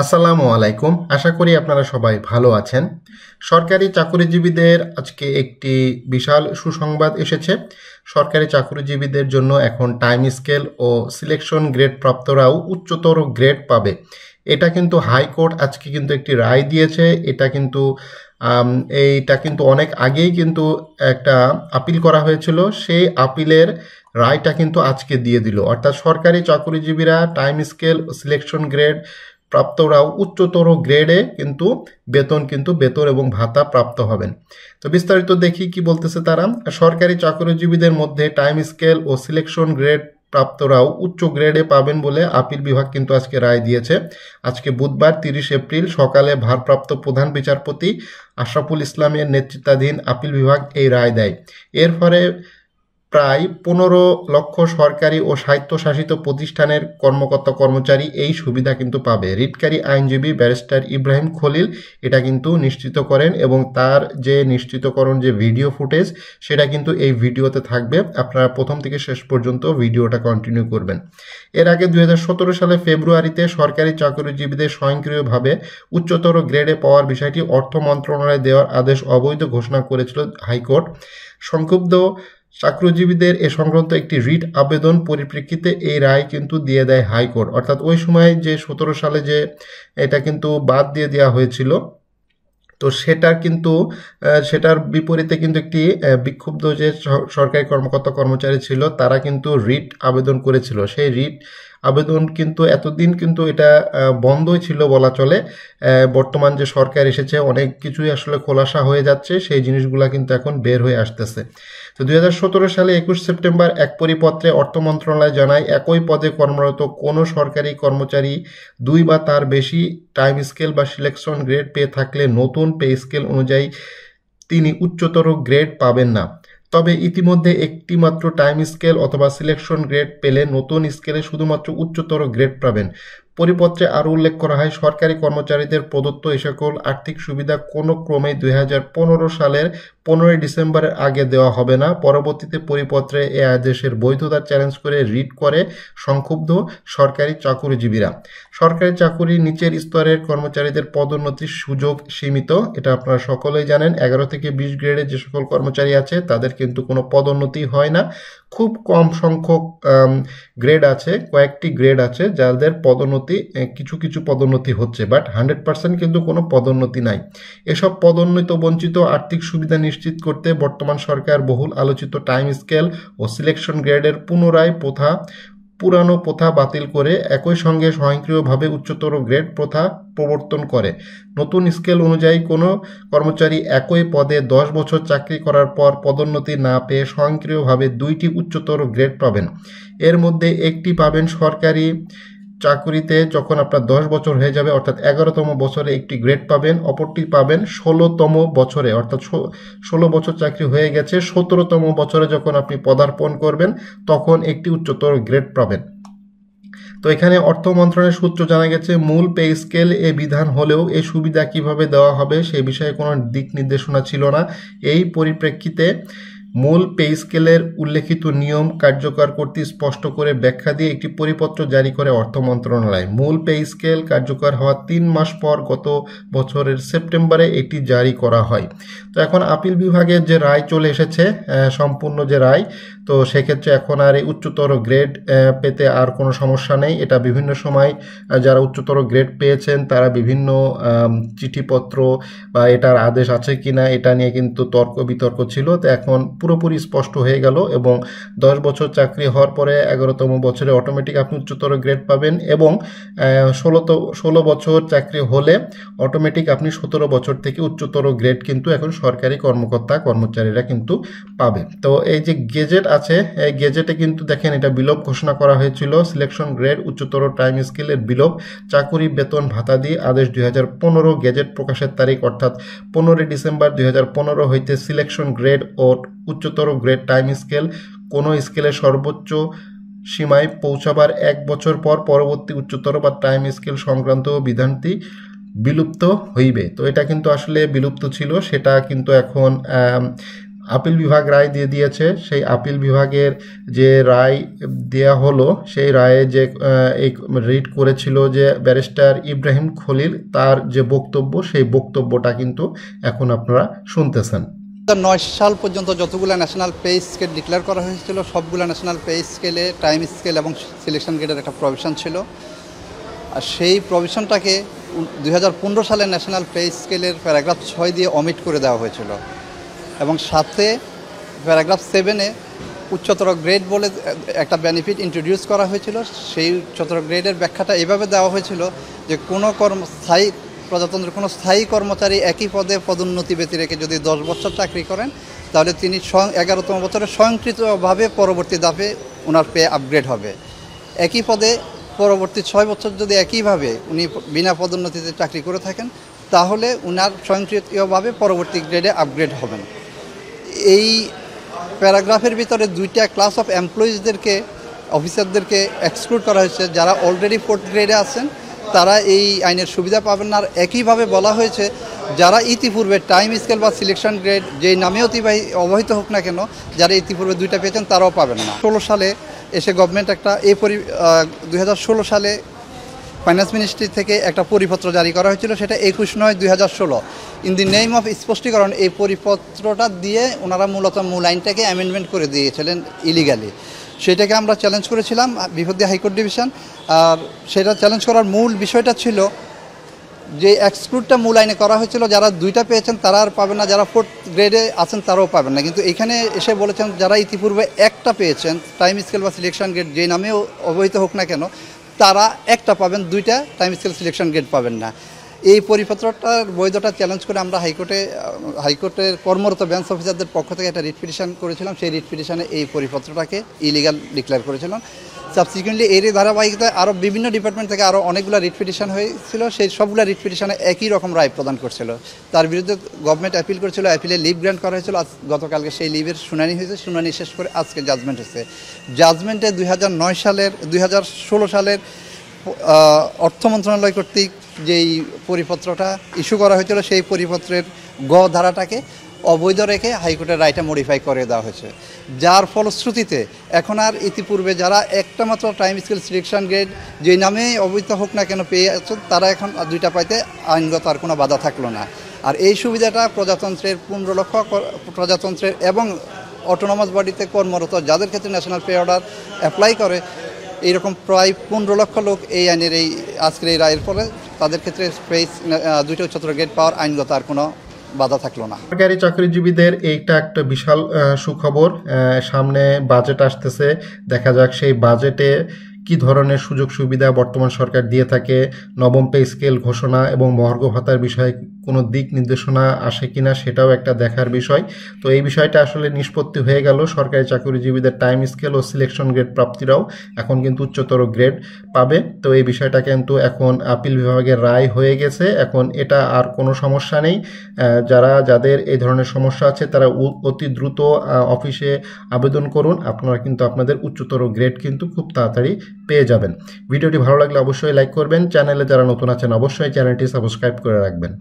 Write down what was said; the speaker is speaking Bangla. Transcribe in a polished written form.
আসসালামু আলাইকুম। আশা করি আপনারা সবাই ভালো আছেন। সরকারি চাকরিজীবীদের আজকে একটি বিশাল সুসংবাদ এসেছে। সরকারি চাকরিজীবীদের জন্য এখন টাইম স্কেল ও সিলেকশন গ্রেড প্রাপ্তরাও উচ্চতর গ্রেড পাবে। এটা কিন্তু হাইকোর্ট আজকে কিন্তু একটি রায় দিয়েছে। এইটা কিন্তু অনেক আগেই কিন্তু একটা আপিল করা হয়েছিল। সেই আপিলের রায়টা কিন্তু আজকে দিয়ে দিল। অর্থাৎ সরকারি চাকরিজীবীরা টাইম স্কেল সিলেকশন গ্রেড প্রাপ্তরাও উচ্চতর গ্রেডে কিন্তু বেতন এবং ভাতা প্রাপ্ত হবেন। তো বিস্তারিত দেখি কি বলতেছে তারা। সরকারি চাকরিজীবীদের মধ্যে টাইম স্কেল ও সিলেকশন গ্রেড প্রাপ্তরাও উচ্চ গ্রেডে পাবেন বলে আপিল বিভাগ কিন্তু আজকে রায় দিয়েছে। আজকে বুধবার 30 এপ্রিল সকালে ভারপ্রাপ্ত প্রধান বিচারপতি আশরাফুল ইসলামের নেতৃত্বাধীন আপিল বিভাগ এই রায় দেয়। এর ফলে প্রায় 15 লক্ষ সরকারি ও স্বায়ত্তশাসিত প্রতিষ্ঠানের কর্মকর্তা কর্মচারী এই সুবিধা কিন্তু পাবে। রিটকারী আইনজীবী ব্যারিস্টার ইব্রাহিম খলিল এটা কিন্তু নিশ্চিত করেন এবং তার যে নিশ্চিতকরণ যে ভিডিও ফুটেজ সেটা কিন্তু এই ভিডিওতে থাকবে। আপনারা প্রথম থেকে শেষ পর্যন্ত ভিডিওটা কন্টিনিউ করবেন। এর আগে 2017 সালে ফেব্রুয়ারিতে সরকারি চাকরিজীবীদের স্বয়ংক্রিয়ভাবে উচ্চতর গ্রেডে পাওয়ার বিষয়টি অর্থ মন্ত্রণালয়ে দেওয়ার আদেশ অবৈধ ঘোষণা করেছিল হাইকোর্ট। সংক্ষুব্ধ চাকরিজীবীদের এ সংক্রান্ত একটি রিট আবেদন পরিপ্রেক্ষিতে এই রায় কিন্তু দিয়ে দেয় হাইকোর্ট। অর্থাৎ ওই সময় যে 17 সালে যে এটা কিন্তু বাদ দিয়ে দেওয়া হয়েছিল, তো সেটার বিপরীতে কিন্তু একটি বিক্ষুব্ধ যে সরকারি কর্মকর্তা কর্মচারী ছিল তারা কিন্তু রিট আবেদন করেছিল। সেই রিট আবেদন কিন্তু এতদিন কিন্তু এটা বন্ধই ছিল বলা চলে। বর্তমান যে সরকার এসেছে অনেক কিছুই আসলে খোলাসা হয়ে যাচ্ছে, সেই জিনিসগুলা কিন্তু এখন বের হয়ে আসতেছে। তো 2017 সালে 21 সেপ্টেম্বর এক পরিপত্রে অর্থ মন্ত্রণালয় জানায় একই পদে কর্মরত কোনো সরকারি কর্মচারী 2 বা তার বেশি টাইম স্কেল বা সিলেকশন গ্রেড পেয়ে থাকলে নতুন পে স্কেল অনুযায়ী তিনি উচ্চতর গ্রেড পাবেন না। তবে ইতিমধ্যে একটি মাত্র টাইম স্কেল অথবা সিলেকশন গ্রেড পেলে নতুন স্কেলে শুধুমাত্র উচ্চতর গ্রেড পাবেন। পরিপত্রে আরও উল্লেখ করা হয় সরকারি কর্মচারীদের প্রদত্ত এ সকল আর্থিক সুবিধা কোনো ক্রমেই 2015 সালের 15 ডিসেম্বরের আগে দেওয়া হবে না। পরবর্তীতে পরিপত্রে এ আদেশের বৈধতা চ্যালেঞ্জ করে রিট করে সংক্ষুব্ধ সরকারি চাকরিজীবীরা। সরকারি চাকুরির নিচের স্তরের কর্মচারীদের পদোন্নতির সুযোগ সীমিত, এটা আপনারা সকলেই জানেন। 11 থেকে 20 গ্রেডের যে সকল কর্মচারী আছে তাদের কিন্তু কোনো পদোন্নতি হয় না। খুব কম সংখ্যক গ্রেড আছে, কয়েকটি গ্রেড আছে যাদের পদোন্নতি কিছু পদোন্নতি হচ্ছে, বাট 100% কিন্তু কোনো পদোন্নতি নাই। এসব পদোন্নতি বঞ্চিত আর্থিক সুবিধা নিশ্চিত করতে বর্তমান সরকার বহুল আলোচিত টাইম স্কেল ও সিলেকশন গ্রেডের পুরানো প্রথা বাতিল করে একই সঙ্গে স্বয়ংক্রিয়ভাবে উচ্চতর গ্রেড প্রথা প্রবর্তন করে। নতুন স্কেল অনুযায়ী কোনো কর্মচারী একই পদে 10 বছর চাকরি করার পর পদোন্নতি না পেয়ে স্বয়ংক্রিয়ভাবে 2টি উচ্চতর গ্রেড পাবেন। এর মধ্যে একটি পাবেন সরকারি চাকুরিতে যখন আপনার 10 বছর হয়ে যাবে, অর্থাৎ 11তম বছরে একটি গ্রেড পাবেন। অপরটি পাবেন 16তম বছরে, অর্থাৎ 16 বছর চাকরি হয়ে গেছে, 17তম বছরে যখন আপনি পদার্পণ করবেন তখন একটি উচ্চতর গ্রেড পাবেন। তো এখানে অর্থ মন্ত্রণালয়ের সূত্র জানা গেছে মূল পে স্কেল এ বিধান হলেও এই সুবিধা কিভাবে দেওয়া হবে সে বিষয়ে কোনো দিক নির্দেশনা ছিল না। এই পরিপ্রেক্ষিতে মূল পে স্কেলের উল্লেখিত নিয়ম কার্যকর করতে স্পষ্ট করে ব্যাখ্যা দিয়ে একটি পরিপত্র জারি করে অর্থ মন্ত্রণালয়। মূল পে স্কেল কার্যকর হওয়ার 3 মাস পর গত বছরের সেপ্টেম্বরে এটি জারি করা হয়। তো এখন আপিল বিভাগের যে রায় চলে এসেছে, সম্পূর্ণ যে রায়, তো সেক্ষেত্রে এখন আর এই উচ্চতর গ্রেড পেতে আর কোনো সমস্যা নেই। এটা বিভিন্ন সময় যারা উচ্চতর গ্রেড পেয়েছেন তারা বিভিন্ন চিঠিপত্র বা এটার আদেশ আছে কিনা এটা নিয়ে কিন্তু তর্ক বিতর্ক ছিল। তো এখন পুরোপুরি স্পষ্ট হয়ে গেল এবং 10 বছর চাকরি হওয়ার পরে 11তম বছরে অটোমেটিক আপনি উচ্চতর গ্রেড পাবেন এবং 16 বছর চাকরি হলে অটোমেটিক আপনি 17 বছর থেকে উচ্চতর গ্রেড কিন্তু এখন সরকারি কর্মকর্তা কর্মচারীরা কিন্তু পাবে। তো এই যে গেজেট আছে, এই গেজেটে কিন্তু দেখেন এটা বিলোপ ঘোষণা করা হয়েছিল। সিলেকশন গ্রেড উচ্চতর টাইম স্কেলের বিলোপ, চাকুরি বেতন ভাতা দিয়ে আদেশ 2015। গেজেট প্রকাশের তারিখ অর্থাৎ 15 ডিসেম্বর 2015 হইতে সিলেকশন গ্রেড ও উচ্চতর গ্রেড টাইম স্কেল কোনো স্কেলের সর্বোচ্চ সীমায় পৌঁছাবার 1 বছর পর পরবর্তী উচ্চতর বা টাইম স্কেল সংক্রান্ত বিধানটি বিলুপ্ত হইবে। তো এটা কিন্তু আসলে বিলুপ্ত ছিল, সেটা কিন্তু এখন আপিল বিভাগ রায় দিয়ে দিয়েছে। সেই আপিল বিভাগের যে রায় দেয়া হলো, সেই রায়ে যে এই রিট করেছিল যে ব্যারিস্টার ইব্রাহিম খলিল, তার যে বক্তব্য, সেই বক্তব্যটা কিন্তু এখন আপনারা শুনতেছেন। 2009 সাল পর্যন্ত যতগুলো ন্যাশনাল পে স্কেল ডিক্লেয়ার করা হয়েছিল সবগুলো ন্যাশনাল পে স্কেলে টাইম স্কেল এবং সিলেকশন গ্রেডের একটা প্রভিশন ছিল। আর সেই প্রভিশনটাকে 2015 সালে ন্যাশনাল পে স্কেলের প্যারাগ্রাফ 6 দিয়ে অমিট করে দেওয়া হয়েছিল এবং সাথে প্যারাগ্রাফ 7-এ উচ্চতর গ্রেড বলে একটা বেনিফিট ইন্ট্রোডিউস করা হয়েছিল। সেই উচ্চতর গ্রেডের ব্যাখ্যাটা এভাবে দেওয়া হয়েছিল যে কোনো প্রজাতন্ত্রের কোনো স্থায়ী কর্মচারী একই পদে পদোন্নতি ব্যতি রেখে যদি 10 বছর চাকরি করেন তাহলে তিনি 11তম বছরে স্বয়ংক্রিয়ভাবে পরবর্তী ধাপে ওনার পে আপগ্রেড হবে। একই পদে পরবর্তী 6 বছর যদি একইভাবে উনি বিনা পদোন্নতিতে চাকরি করে থাকেন তাহলে উনার স্বয়ংক্রিয়ভাবে পরবর্তী গ্রেডে আপগ্রেড হবেন। এই প্যারাগ্রাফের ভিতরে 2টা ক্লাস অফ এমপ্লয়িজদেরকে, অফিসারদেরকে এক্সক্লুড করা হয়েছে। যারা অলরেডি 4th গ্রেডে আছেন তারা এই আইনের সুবিধা পাবেন না। আর একইভাবে বলা হয়েছে যারা ইতিপূর্বে টাইম স্কেল বা সিলেকশন গ্রেড যেই নামে অবহিত হোক না কেন, যারা ইতিপূর্বে 2টা পেয়েছেন তারাও পাবেন না। 16 সালে এসে গভর্নমেন্ট একটা 2016 সালে ফাইন্যান্স মিনিস্ট্রি থেকে একটা পরিপত্র জারি করা হয়েছিল, সেটা 21/9/2016। ইন দি নেম অফ স্পষ্টীকরণ এই পরিপত্রটা দিয়ে ওনারা মূলত মূল আইনটাকে অ্যামেন্ডমেন্ট করে দিয়েছিলেন ইলিগালি। সেটাকে আমরা চ্যালেঞ্জ করেছিলাম বিভাগীয় হাইকোর্ট ডিভিশন। আর সেটা চ্যালেঞ্জ করার মূল বিষয়টা ছিল যে এক্সক্লুডটা মূল আইনে করা হয়েছিল, যারা 2টা পেয়েছেন তারা আর পাবেন না, যারা 4th গ্রেডে আছেন তারাও পাবেন না। কিন্তু এখানে এসে বলেছেন যারা ইতিপূর্বে একটা পেয়েছেন টাইম স্কেল বা সিলেকশন গ্রেড যেই নামেও অবহিত হোক না কেন তারা একটা পাবেন, 2টা টাইম স্কেল সিলেকশন গ্রেড পাবেন না। এই পরিপত্রটার বৈধতা চ্যালেঞ্জ করে আমরা হাইকোর্টের কর্মরত বেঞ্চ অফিসারদের পক্ষ থেকে একটা রিট পিটিশন করেছিলাম। সেই রিট পিটিশনে এই পরিপত্রটাকে ইলিগাল ডিক্লেয়ার করেছিলাম। সাবসিকুয়েন্টলি এরই ধারাবাহিকতায় আরও বিভিন্ন ডিপার্টমেন্ট থেকে আরও অনেকগুলো রিট পিটিশন হয়েছিল। সেই সবগুলো রিট পিটিশনে একই রকম রায় প্রদান করছিল। তার বিরুদ্ধে গভর্নমেন্ট অ্যাপিল করেছিল, অ্যাপিলে লিভ গ্র্যান্ট করা হয়েছিল। গতকালকে সেই লিভের শুনানি হয়েছে, শুনানি শেষ করে আজকে জাজমেন্ট হয়েছে। জাজমেন্টে 2016 সালের অর্থ মন্ত্রণালয় কর্তৃক যেই পরিপত্রটা ইস্যু করা হয়েছিল সেই পরিপত্রের গ ধারাটাকে অবৈধ রেখে হাইকোর্টের রায়টা মডিফাই করে দেওয়া হয়েছে, যার ফলশ্রুতিতে এখন আর ইতিপূর্বে যারা একটা মাত্র টাইম স্কেল সিলেকশন গ্রেড যেই নামে অবৈধ হোক না কেন পেয়ে আছে তারা এখন 2টা পাইতে আইনগত আর কোনো বাধা থাকলো না। আর এই সুবিধাটা প্রজাতন্ত্রের এবং অটোনমাস বডিতে কর্মরত যাদের ক্ষেত্রে ন্যাশনাল পে অর্ডার অ্যাপ্লাই করে এইরকম প্রায় 15 লক্ষ লোক এই আইনের আজকের এই রায়ের ফলে তাদের ক্ষেত্রে 2টা উচ্চতর গ্রেড পাওয়ার আইনগত আর কোনো বাধা থাকলো না। সরকারি চাকরিজীবীদের এইটা একটা বিশাল সুখবর। সামনে বাজেট আসতেছে, দেখা যাক সেই বাজেটে কি ধরনের সুযোগ সুবিধা বর্তমান সরকার দিয়ে থাকে, নবম পে স্কেল ঘোষণা এবং মহার্ঘ ভাতার বিষয়ে কোনো দিক নির্দেশনা আসে কিনা সেটাও একটা দেখার বিষয়। তো এই বিষয়টা আসলে নিষ্পত্তি হয়ে গেল। সরকারি চাকরিজীবীদের টাইম স্কেল ও সিলেকশন গ্রেড প্রাপ্তিরাও এখন কিন্তু উচ্চতর গ্রেড পাবে। তো এই বিষয়টা কিন্তু এখন আপিল বিভাগের রায় হয়ে গেছে, এখন এটা আর কোনো সমস্যা নেই। যাদের এই ধরনের সমস্যা আছে তারা অতি দ্রুত অফিসে আবেদন করুন, আপনারা কিন্তু আপনাদের উচ্চতর গ্রেড কিন্তু খুব তাড়াতাড়ি পেয়ে যাবেন। ভিডিওটি ভালো লাগলে অবশ্যই লাইক করবেন, চ্যানেলে যারা নতুন আছেন অবশ্যই চ্যানেলটি সাবস্ক্রাইব করে রাখবেন।